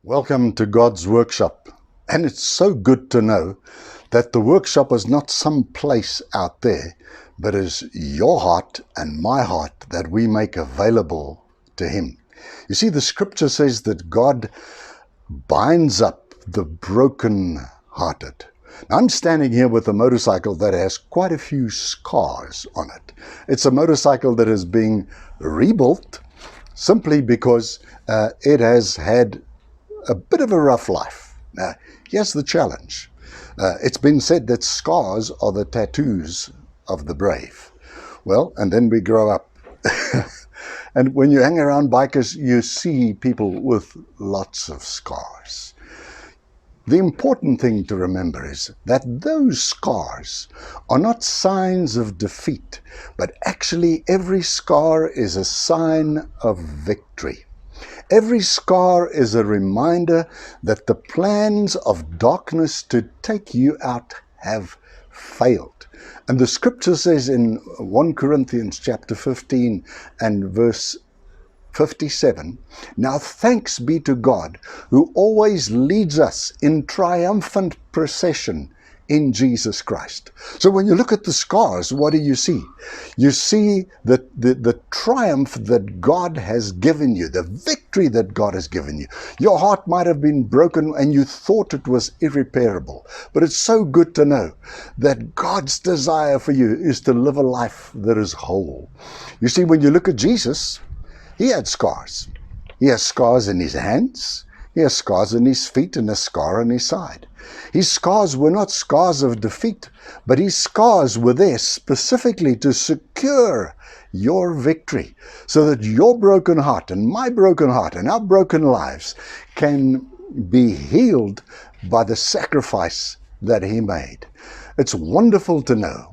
Welcome to God's workshop. And it's so good to know that the workshop is not some place out there, but is your heart and my heart that we make available to Him. You see, the scripture says that God binds up the broken-hearted. Now, I'm standing here with a motorcycle that has quite a few scars on it. It's a motorcycle that is being rebuilt simply because it has had a bit of a rough life. Now, here's the challenge. It's been said that scars are the tattoos of the brave. Well, and then we grow up. And when you hang around bikers, you see people with lots of scars. The important thing to remember is that those scars are not signs of defeat, but actually every scar is a sign of victory. Every scar is a reminder that the plans of darkness to take you out have failed. And the scripture says in 1 Corinthians chapter 15 and verse 57, "Now thanks be to God, who always leads us in triumphant procession in Jesus Christ." So when you look at the scars, what do you see? You see the triumph that God has given you, the victory that God has given you. Your heart might have been broken and you thought it was irreparable, but it's so good to know that God's desire for you is to live a life that is whole. You see, when you look at Jesus, He had scars. He has scars in His hands, He has scars in His feet, and a scar on His side. His scars were not scars of defeat, but His scars were there specifically to secure your victory, so that your broken heart and my broken heart and our broken lives can be healed by the sacrifice that He made. It's wonderful to know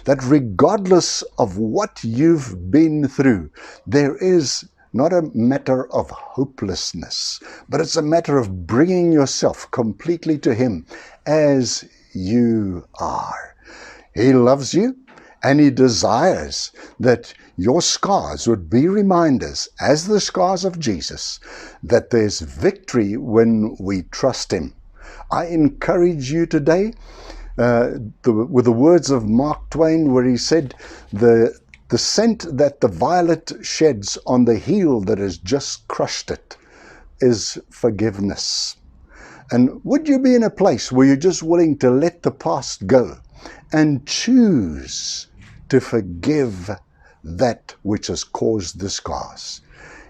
that regardless of what you've been through, there is not a matter of hopelessness, but it's a matter of bringing yourself completely to Him as you are. He loves you, and He desires that your scars would be reminders, as the scars of Jesus, that there's victory when we trust Him. I encourage you today with the words of Mark Twain, where he said, the scent that the violet sheds on the heel that has just crushed it is forgiveness. And would you be in a place where you're just willing to let the past go and choose to forgive that which has caused the scars?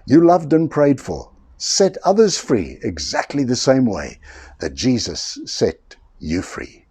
You loved and prayed for. Set others free exactly the same way that Jesus set you free.